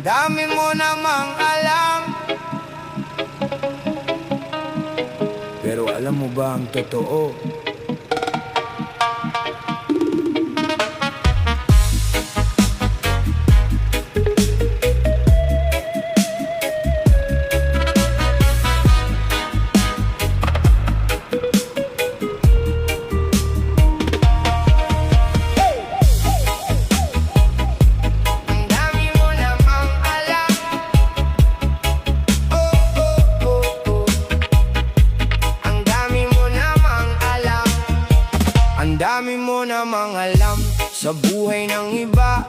dami mo namang alam. Pero alam mo ba ang totoo? Ang dami mo namang alam sa buhay ng iba.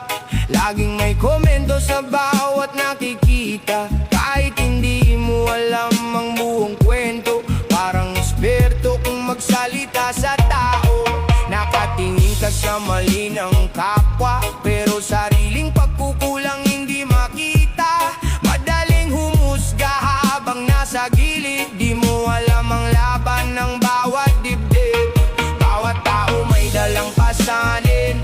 Laging may komento sa bawat nakikita. Kahit hindi mo alam ang buong kwento, parang eksperto kung magsalita sa tao. Nakatingin ka sa mali ng kapwa, pero sariling pagkukulang hindi makita. Madaling humusga habang nasa gilid, di mo alam ang laban ng bawat dibdib. Bawat tao may dalang pasanin,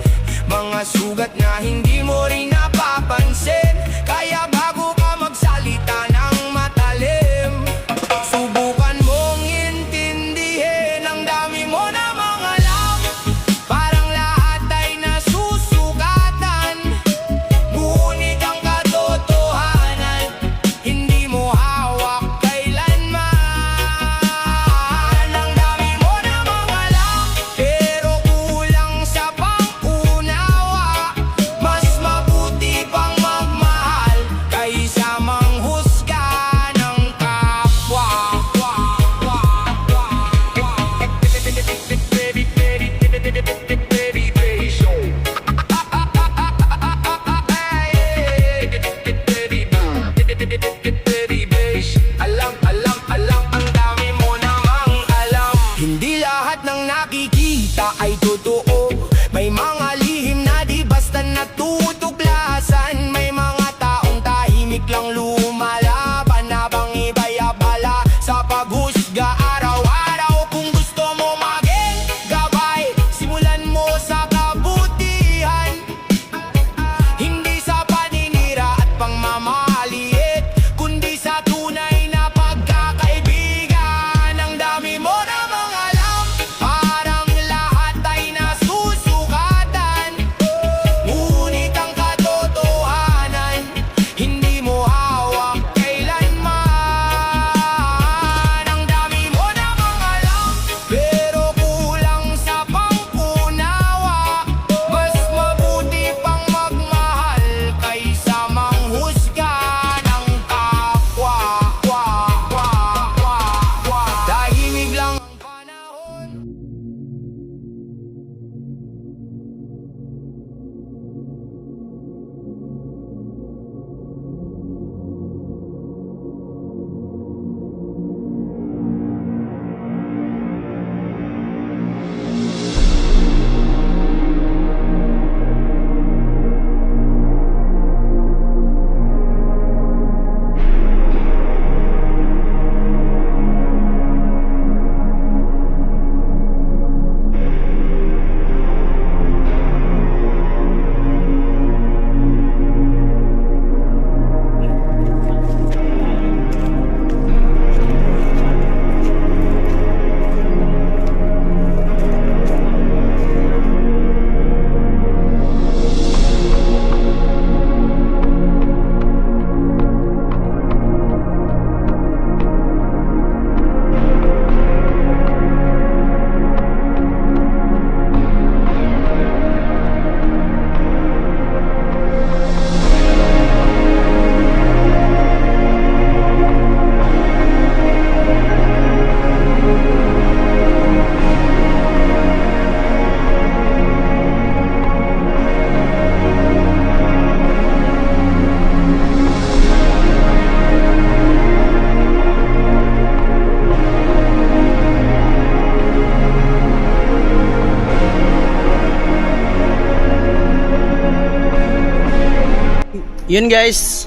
mga sugat na hindi mo rin napapansin. Kaya bago ka magsalita ng matalim, subukan mong intindihin. Ang dami mo namang alam, parang lahat ay nasusukatan. Ngunit ang katotohanan, hindi mo hawak kailanman. Ang dami mo namang alam, pero kulang sa pang-unawa. Mas mabuti pang magmahal kaysa manghusga ng kapwa. Alam, ang dami mo namang alam. Hindi lahat ng nakikita ay totoo. May mga lihim na di basta natutuklasan. May mga taong tahimik lang lumalaban, habang iba'y abala sa paghusga araw-araw. Kung gusto mo maging gabay, simulan mo sa kabutihan, hindi sa paninira at pangmamaliit, kundi sa tunay na pagkakaibigan. Ang dami mo namang alam, parang lahat ay nasusukatan. Ngunit ang katotohanan, hindi mo hawak kailanman. Ang dami mo namang alam, pero kulang sa pang-unawa. Mas mabuti pang magmahal kaysa manghusga ng kapwa. Tahimik lang ang panahon. Yun guys,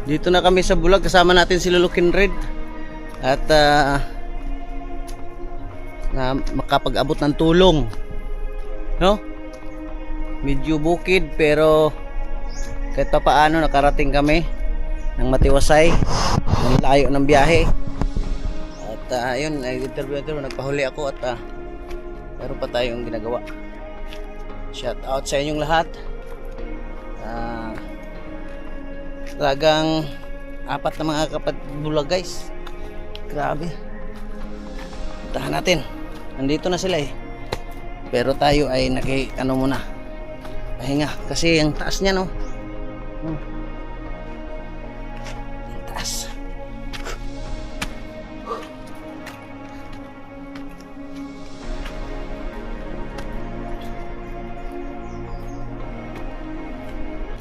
dito na kami sa Bulag. Kasama natin si Lulukin Red. At na makapag-abot ng tulong, no? Medyo bukid pero kahit pa paano nakarating kami. ng matiwasay, ng layo ng biyahe. At ayun, interview nagpahuli ako at meron pa tayong ginagawa. Shout out sa inyong lahat. Talagang 4 na mga kapatbulag guys. Grabe. Puntahan natin. Nandito na sila eh. Pero tayo ay muna. Pahinga kasi ang taas niya no. Ang taas.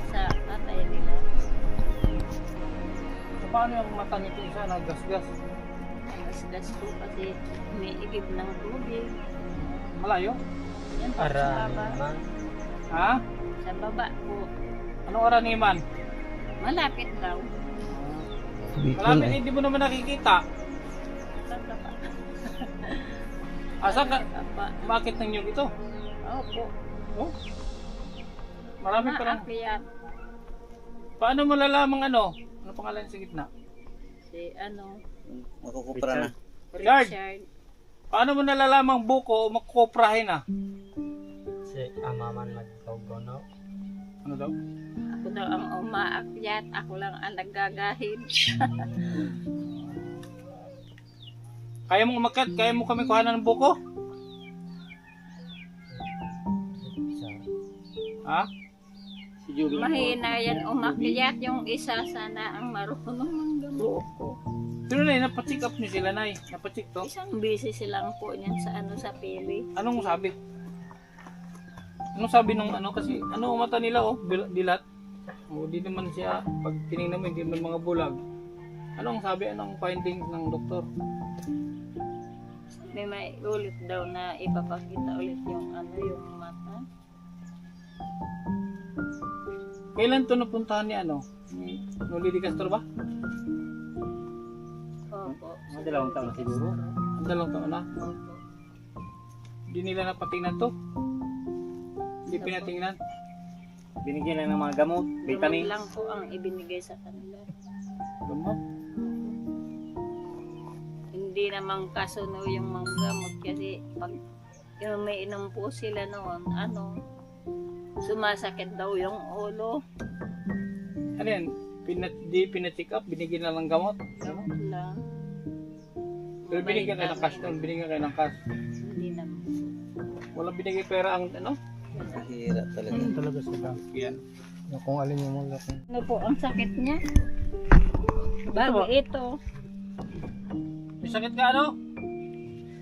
Sa tatay nila. Paano yung mata nito isa naggasgas? Ang gasgas po kasi umiigib ng tubig. Malayo? Yan po sa baba. Ha? Sa baba po. Anong araniman? Malapit daw. Malapit, hindi mo naman nakikita. Sa baba. Asa ka? Baba. Bakit ng nyug ito? Opo. Oh? Marami pa lang. Maakyat. Paano mo lalamang ano? Ano pangalan sa gitna? Si ano? Makukupra na. Richard. Richard. Paano mo nalalamang buko o makukuprahin na? Si amaman magkaugono. Ano daw? Ako daw ang umaakyat. Ako lang ang naggagahid. Kaya mo umakyat? Kaya mo kami kuhanan ng buko? Ha? Si Julie. Mahina yan umakyat. Yung isa sana ang marunong ng buko. Pero na napacheck up niyo sila, Nay. Napacheck to. Isang busy silang po niyan sa ano sa pili. Anong sabi? Anong sabi nung ano kasi ano ang mata nila oh, dilat. Oh, di naman siya pag tiningnan mo hindi man mga bulag. Anong sabi anong findings ng doktor? May ulit daw na ipapakita ulit yung ano yung mata. Kailan to napuntahan ni ano? Ni Noli de Castro ba? Opo. Mga 2 taon siguro. Ang dalawang taon na. Opo. Hindi nila napatingnan to. Hindi pinatingnan. Binigyan lang ng mga gamot, Gamot vitamin. lang po ang ibinigay sa kanila. Gamot. Hindi naman kasuno yung mga gamot kasi pag umiinom po sila noon, ano, sumasakit daw yung ulo. Ano yan? Di pina-check up, binigyan na lang gamot. Gamot lang. Pero binigyan kayo ng cash doon, binigyan kayo ng cash. Hindi naman. Walang binigay pera ang ano? Mahirap talaga. Talaga sila. Yan. Kung alin yung mga Ano po ang sakit niya? Bago ito, May sakit ka ano?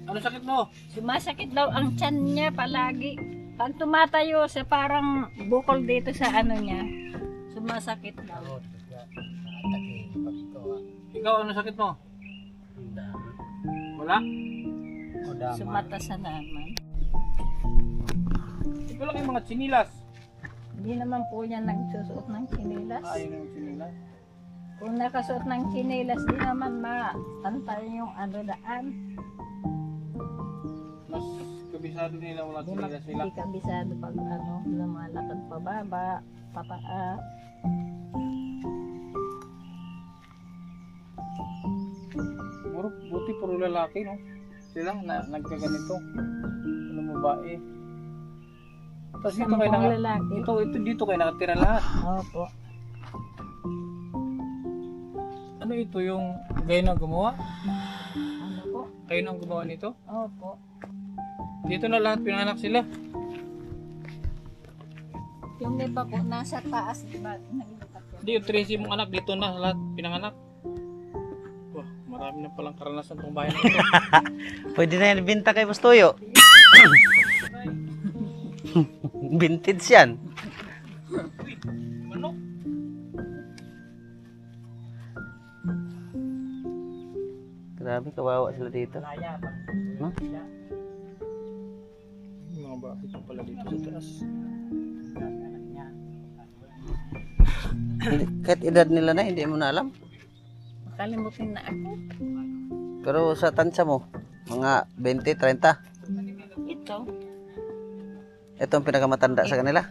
Ano sakit mo? sumasakit daw ang tiyan niya palagi. Pag tumatayo siya parang bukol dito sa ano niya. Sumasakit daw. Ikaw ano sakit mo? Wala? Sumata sa naman. Ito lang yung mga sinilas. Hindi naman po niya nagsusuot ng chinilas. Ayun yung sinilas. Kung nakasuot ng chinilas, di naman matantay yung ano daan. Mas kabisado nila wala Di, sinilas nila. di kabisado pag ano, lumalakad pababa, pataas. Buti puro lalaki no? Sila nagkaganito. Ano babae. Tapos dito kayo Sampung lalaki. dito kayo nakatira lahat. Opo. Ano ito yung kayo na gumawa? Ano po? Kayo na gumawa nito? Opo. Dito na lahat pinanganak sila. Yung iba po, nasa taas, diba? Naglipat yun. Hindi yung 13 mong anak dito na lahat pinanganak. Wah, marami na palang karanasan tong bayan na ito. Pwede na yan ibenta kay Bustoyo. Vintage yan. Manok. Grabe, kawawa sila dito. Huh? Yung mga bakit pa pala dito sa taas. Kahit edad nila na, hindi mo na alam. Makalimutin na ako. Pero sa tansya mo, mga 20, 30. Ito. Ito ang pinakamatanda sa kanila.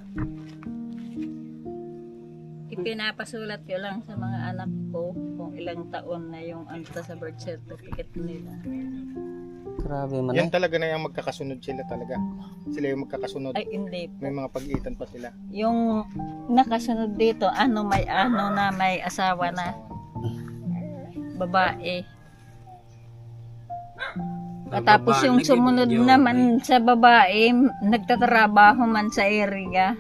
ipinapasulat ko lang sa mga anak ko kung ilang taon na yung anta sa birth certificate nila. Grabe man Yan ay. talaga na yung magkakasunod sila talaga. Sila yung magkakasunod. Ay, hindi. May mga pag-iitan pa sila. Yung nakasunod dito, may asawa na babae. Tapos yung sumunod naman sa babae, nagtatrabaho man sa area.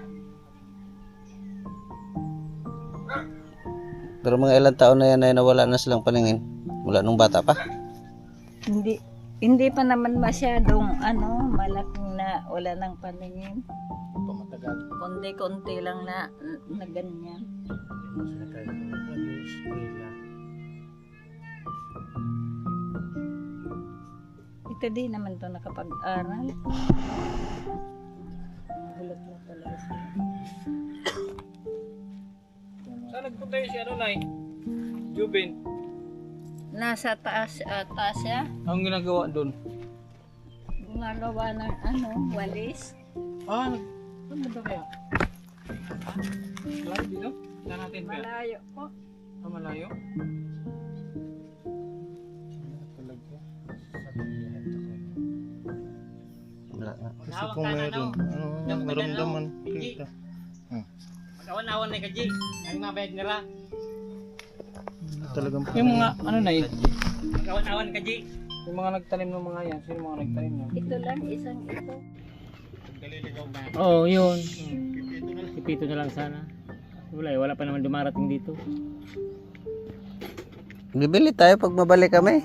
Pero mga ilang taon na yan ay nawala na silang paningin. Mula nung bata pa. Hindi pa naman masyadong malaking na wala ng paningin. Pamatagal. Konti-konti lang na ganyan. Ito din naman to nakapag-aral. Bulat na talaga siya. Saan nagpunta yun si Nay? Jubin. Nasa taas siya. Anong ginagawa doon? Gumagawa ng walis. Ano ba kaya? Malayo dito? Saan natin kaya? Malayo po. Malayo? Wala na. Kasi kung meron, maramdaman. Kita. Mag-awan-awan na kaji. Ang mabayad nila. Talagang Yung mga Nay? Mag-awan-awan kaji. Yung mga nagtanim ng mga yan. Sino mga nagtanim yan? Ito lang, isang ito. Oo, yun. Ipito na lang sana. Wala pa naman dumarating dito. Bibili tayo pag mabalik kami.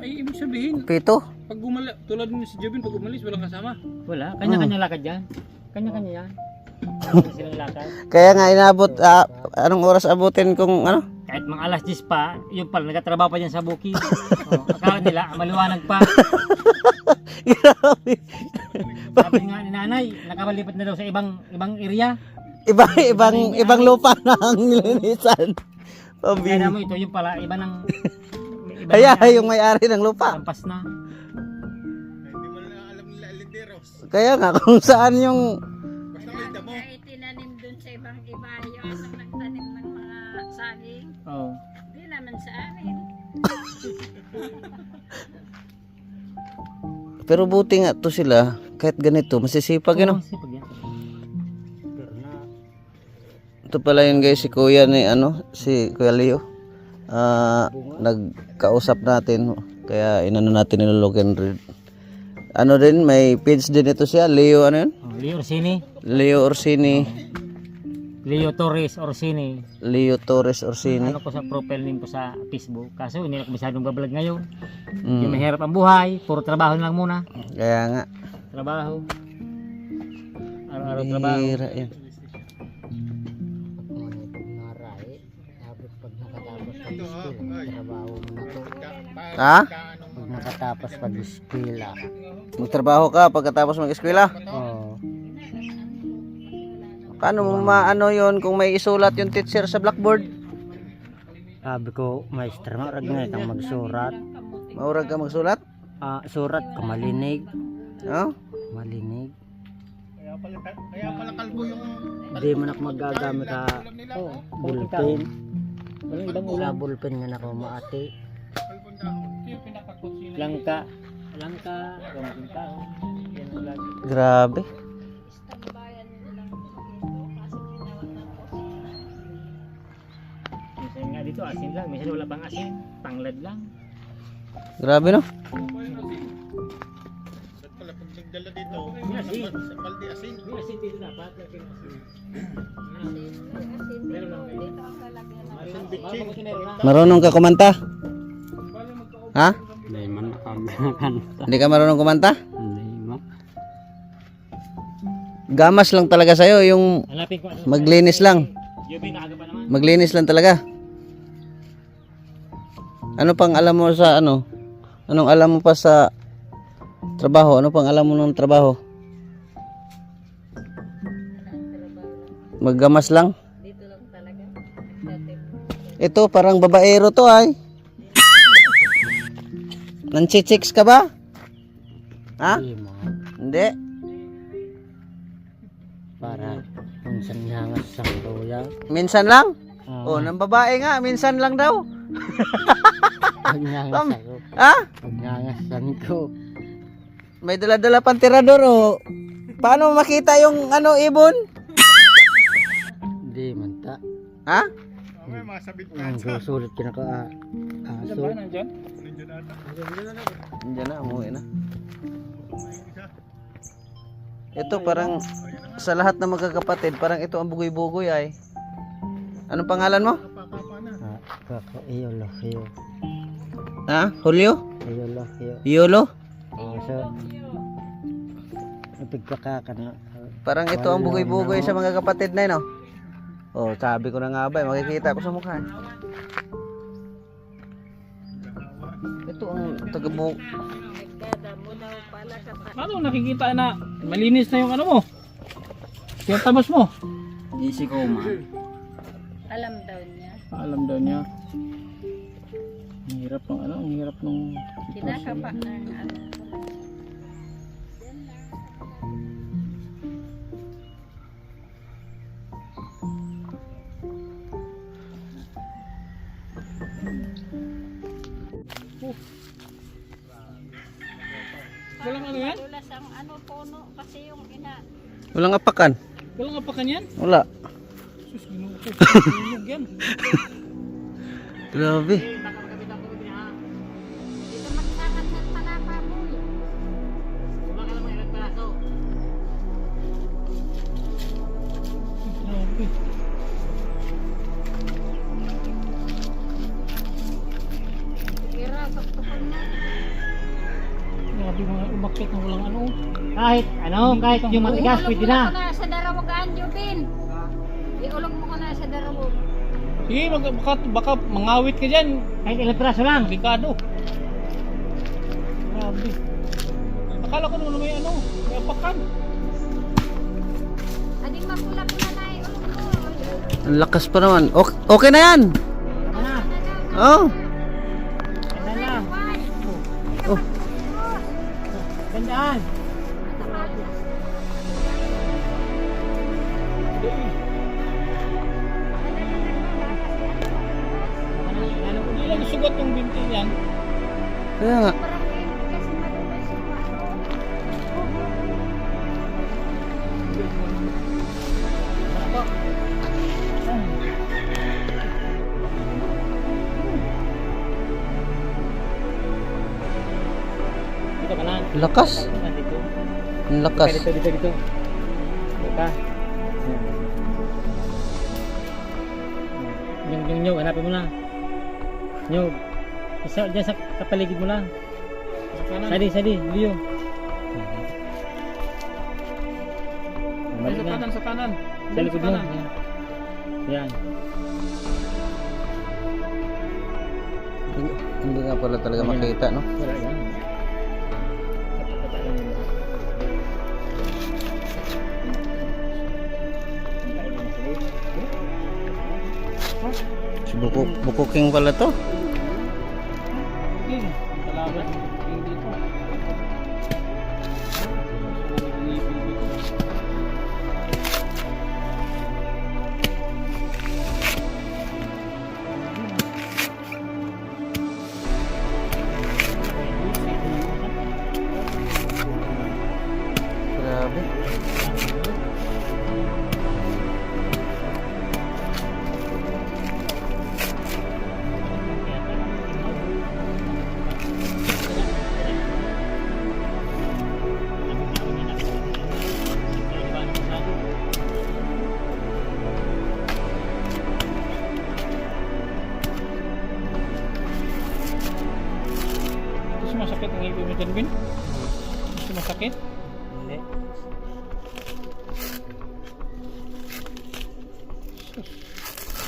Ay, ibig sabihin, Pito. pag tulad ni si Jubin, pag umalis, walang kasama. Wala, kanya-kanya lakad yan. Kanya-kanya yan. Kanya silang lakad. Kaya nga inabot, anong oras abutin kung ano? Kahit mga alas 10 pa, yung pala nagtatrabaho pa dyan sa bukid. Akala nila, maliwanag pa. Grabe. Sabi nga ni nanay, nakabalipat na daw sa ibang area. Ibang lupa na ang nilinisan. Kaya mo ito, yung pala, iba ng... Kaya yung may-ari ng lupa. Lampas na. Kaya nga kung saan yung Kaya itinanim dun sa ibang iba yung nagtanim ng mga saging. Oo. Hindi naman sa amin. pero buti nga to sila kahit ganito masisipag ano. Sipag yan. Ito pala yun guys si Kuya ni si Kuya Leo. Nagkausap natin kaya inano natin nilologan rin. Din may page din ito siya Leo yun? Leo Orsini. Leo Orsini. Leo Torres Orsini. Leo Torres Orsini. Ano ko sa profile name ko sa Facebook. Kaso hindi ako masyadong babalag ngayon. Mm. Yung mahirap ang buhay. Puro trabaho na lang muna. Kaya nga. Trabaho. Araw-araw trabaho. Hira yan. Ha? Pag nakatapos pag-eskwela. Magtrabaho ka pagkatapos mag-eskwela? Oo. Paano mo maano yon kung may isulat yung teacher sa blackboard? Sabi ko, maestra, maurag na itang magsurat. Maurag ka magsulat? Surat ko malinig. No? Malinig. Kaya pala kalbo yung Hindi mo na ako magagamit ka bulpen. Walang ibang Wala bulpen nga na ako maati. Langka. Gawin tao. Yan ang lagi. Grabe. Tambayan nila lang dito kasi ginawa ng Minsan nga dito asin lang. Minsan wala pang asin. Panglad lang. Grabe no? pala pag nagdala dito. Asin. Sa balde asin. May asin dito dapat. Asin. Meron lang dito ang lalagyan ng Marunong ka kumanta? Ha? Hindi man nakakanta. Hindi ka marunong kumanta? Hindi man. Gamas lang talaga sa'yo, yung Hanapin ko. maglinis lang. Yubi, nakaga pa naman. Maglinis lang talaga. Ano pang alam mo sa Anong alam mo pa sa trabaho? Ano pang alam mo ng trabaho? Maggamas lang? dito lang talaga. Ito parang babaero to ay. Nanchichicks ka ba? Ha? Hindi mo. Hindi. Para kung Minsan nyangas sa kuya. Minsan lang? Oh, ng babae nga, minsan lang daw. Nyangas ako. Ha? Nyangasan ko. May dala-dala pang tirador oh. Paano makita yung ibon? Hindi man ta. Ha? May mga sabit ka. Ang susulit ka na ka Diyan aso. ba? Nandyan? Nandiyan ata. Diyan na, umuwi na. Ito parang sa lahat ng magkakapatid, parang ito ang bugoy-bugoy ay. Anong pangalan mo? Kapapa na. Kako iyolo hiyo. Ha? Julio? Iyolo hiyo. Yolo? So ipigka ka na. Parang ito ang bugoy-bugoy sa mga kapatid na yun, oh. Oh, sabi ko na nga ba, makikita ko sa mukha. Ito ang taga-bu... Nagdadamo daw pala sa Ano, nakikita na malinis na yung ano mo. Yung tabas mo. alam daw niya. Alam daw niya. Ang hirap ng ano, ang hirap ng Kinakapa na ano. Walang ano yan? Madulas ang ano puno kasi yung ina. Walang apakan? Walang apakan yan? Wala. Sus, ginoo ko. Ginoo yan. Grabe. Dito magsakan sa talapa mo. Grabe. Kira, tuktukan mo. Grabe mga umakit na walang ano. Kahit yung matigas pwede na. Iulog mo na sa darawagaan, Jubin. Iulog mo ka na sa darawag. Sige, baka mangawit ka dyan. Kahit ilang piraso lang. Delikado. Grabe. Akala ko naman may ano, may apakan. Ading mapula-pula na iulog mo. Ang lakas pa naman. Okay na yan. Oh. Ganda lang. Oh. Gandaan. Hindi lang sugat yung binti yan. Kaya nga. Dito ka na. Lakas. Dito. Ang lakas. Dito. Dito ka. Yung hanapin mo na. Yung isa dyan sa kapaligid mo lang. Sadi, Leo. Balik Sa na. kanan, sa kanan. Sa likod mo. Yan. Hindi nga pala talaga makita, no? Wala yan. Bukuking pala to. King, salamat. King dito. Grabe. Gusto masakit ang ngipin mo dyan, Bin? Gusto masakit? Hindi.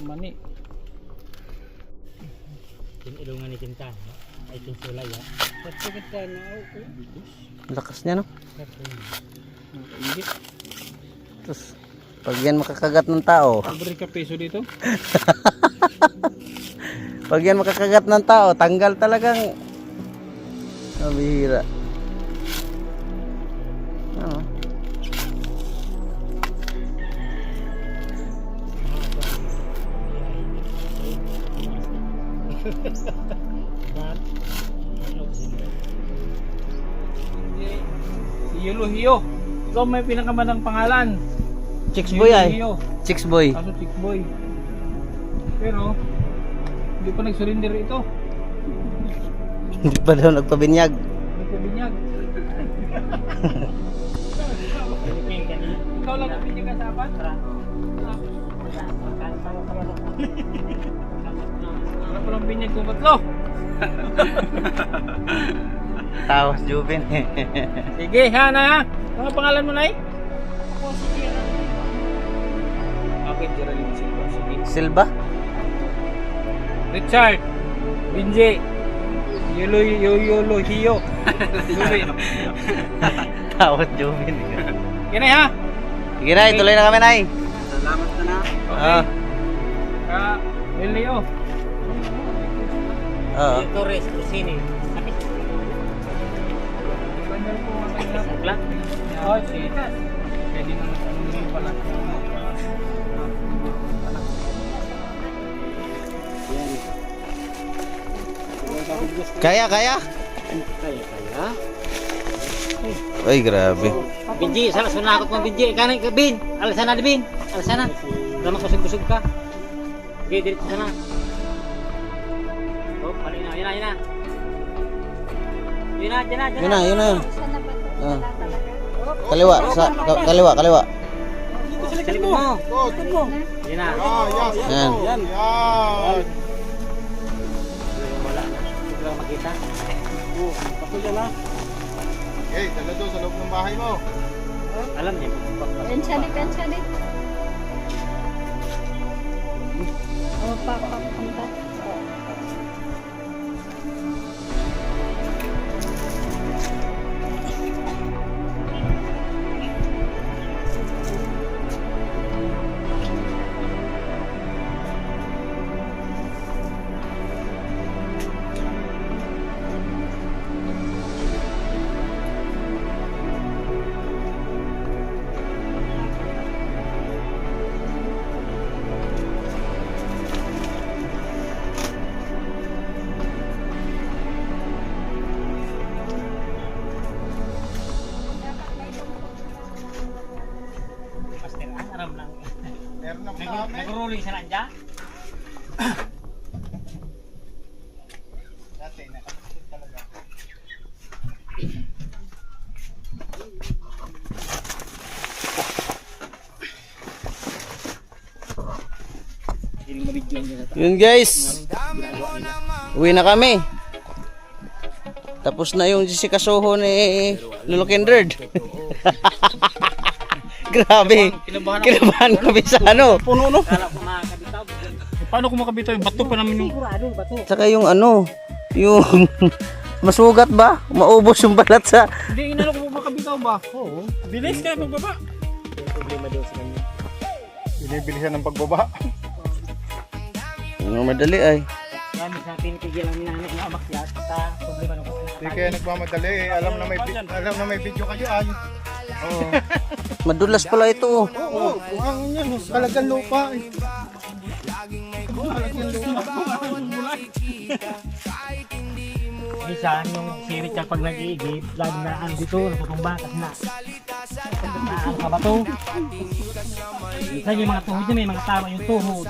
Mani. Ilungan ni Kinta. Ay kinsulay ya. Sakit ka na ako. Lakas niya, no? Hindi. Tapos, pag yan makakagat ng tao, Libre ka peso dito? pag yan makakagat ng tao, tanggal talagang mabihira. Ano? Yuluhiyo. Ikaw may pinakamandang pangalan. Chicks boy ay. Yuluhiyo. Chicks boy. Kaso chick boy. Pero, hindi pa nag-surrender ito. Hindi pa daw nagpabinyag. Hindi pa binyag. Ikaw lang ang binyag sa apat? Wala pa lang binyag kung tatlo. Tawas Jubin. Sige, ha na ha. Ano pangalan mo, Nay? Okay, Geraldine Silva. Sige. Silva? Richard. Binje. Yuluhiyo. Yuluhiyo. Tawas Jubin. Yan ha. Sige na, tuloy na kami na. Salamat ka na. Ah. Leo. Oo. Torres, Rosini. Sakit. Sugla. Oh, sige. Pwede naman sa mga pala. Kaya? Kaya. Ay, grabe. Binji, sana sunakot mo Binji. Kanin ka Bin. Alasana di Bin. Alasana. Lama kusog-kusog ka. Okay, dito sana. Oh, paling na. Yun na. Yun na. Ah. Kaliwa, kaliwa. Silip mo. Yun na. Yan. Yan. Wala na. Hindi lang makita. Okay, dala doon sa loob ng bahay mo. Alam niya. Kansya di. Oh, papunta. Master, aram lang. Meron na kami. Nag-rolling siya nandiyan. Dati, nakapagod talaga. Yun guys. Uwi na kami. Tapos na yung sikasuho ni Lolo Kindred. Grabe. Kinabahan kami sa ano. Puno, no? Kala ko makakabitaw. Paano kung makabitaw? Bato pa naman yung... Sigurado, bato. Tsaka yung ano, yung masugat ba? Maubos yung balat sa... Hindi, inano ko makabitaw ba? Oo. Bilis ka, magbaba. Problema daw sa kanya. Binibilisan ng pagbaba. Yung madali ay. Kami sa pinipigil ang nanay na amakyat sa problema ng Hindi kaya nagmamadali eh. Alam na may video kayo ay. Oo. Madulas pala ito. Oh. Oo, ang yan. Kalagang lupa eh. Kalagang lupa. Minsan yung si Richard pag nag-iigib, lagi na andito, natutumba kasi na ang kabato. Minsan yung mga tuhod niya, may mga tama yung tuhod.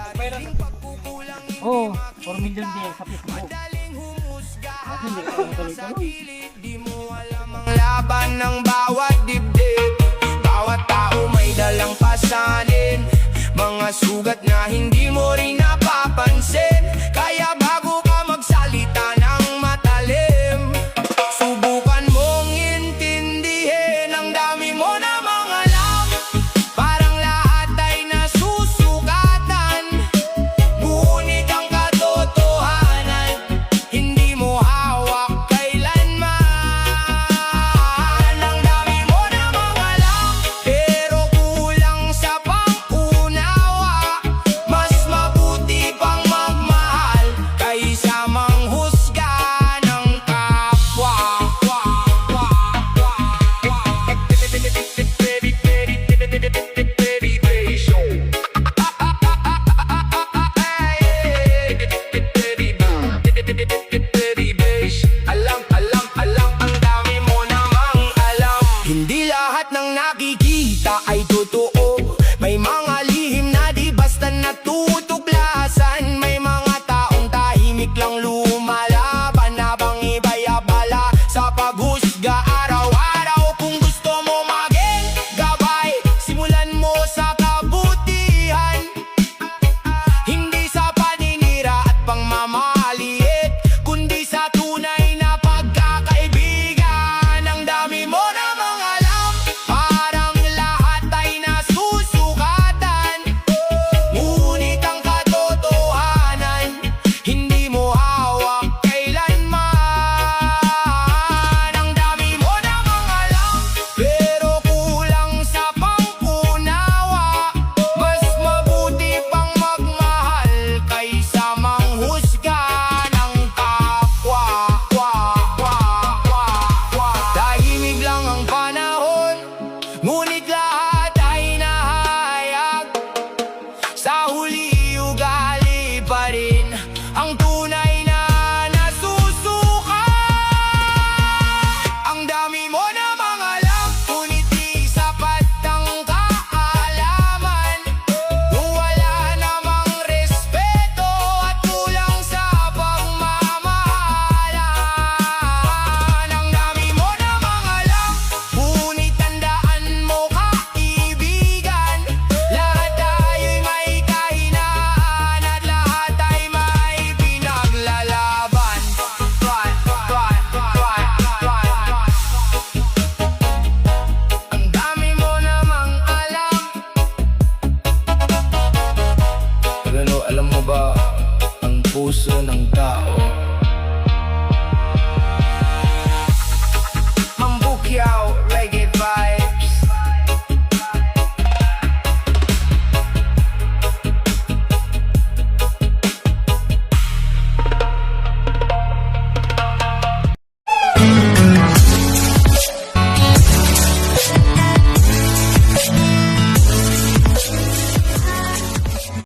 Oo, 4 million din sa Facebook. Kasi hindi ka tuloy-tuloy. Ang laban ng bawat dibdib, bawat tao may dalang pasanin, mga sugat na hindi mo rin napapansin. Kaya bago ka magsalita ng matalim, subukan mong intindihin. Ang dami mo na mga alam, parang lahat ay nasusukatan. Ngunit ang katotohanan, hindi mo hawak kailanman. Ang totoo. May mga lihim na di basta natutuklasan. May mga taong tahimik lang lumalaban habang iba'y abala sa paghusga araw-araw. Kung gusto mo maging gabay, simulan mo sa kabutihan, hindi sa paninira at pangmamaliit, kundi sa tunay na pagkakaibigan. Ang dami mo namang alam, parang lahat ay nasusukatan. Ngunit ang katotohanan, hindi mo hawak kailanman. Ang dami mo namang alam, pero kulang sa pang-unawa. Mas mabuti pang magmahal kaysa manghusga ng kapwa. Tahimik lang ang panahon, ngunit lahat ay nahayag. Sa huli ugali pa rin ang tunay na nasusuka. Ang dami mo namang alam, ngunit di sapat ang kaalaman. Kung wala namang respeto at kulang sa pagmamahalan. Ang dami mo namang alam, ngunit tandaan mo kaibigan, lahat tayo'y may kahinaan at lahat ay may pinaglalaban. Ang dami mo namang alam. Pero alam mo ba, ang puso ng tao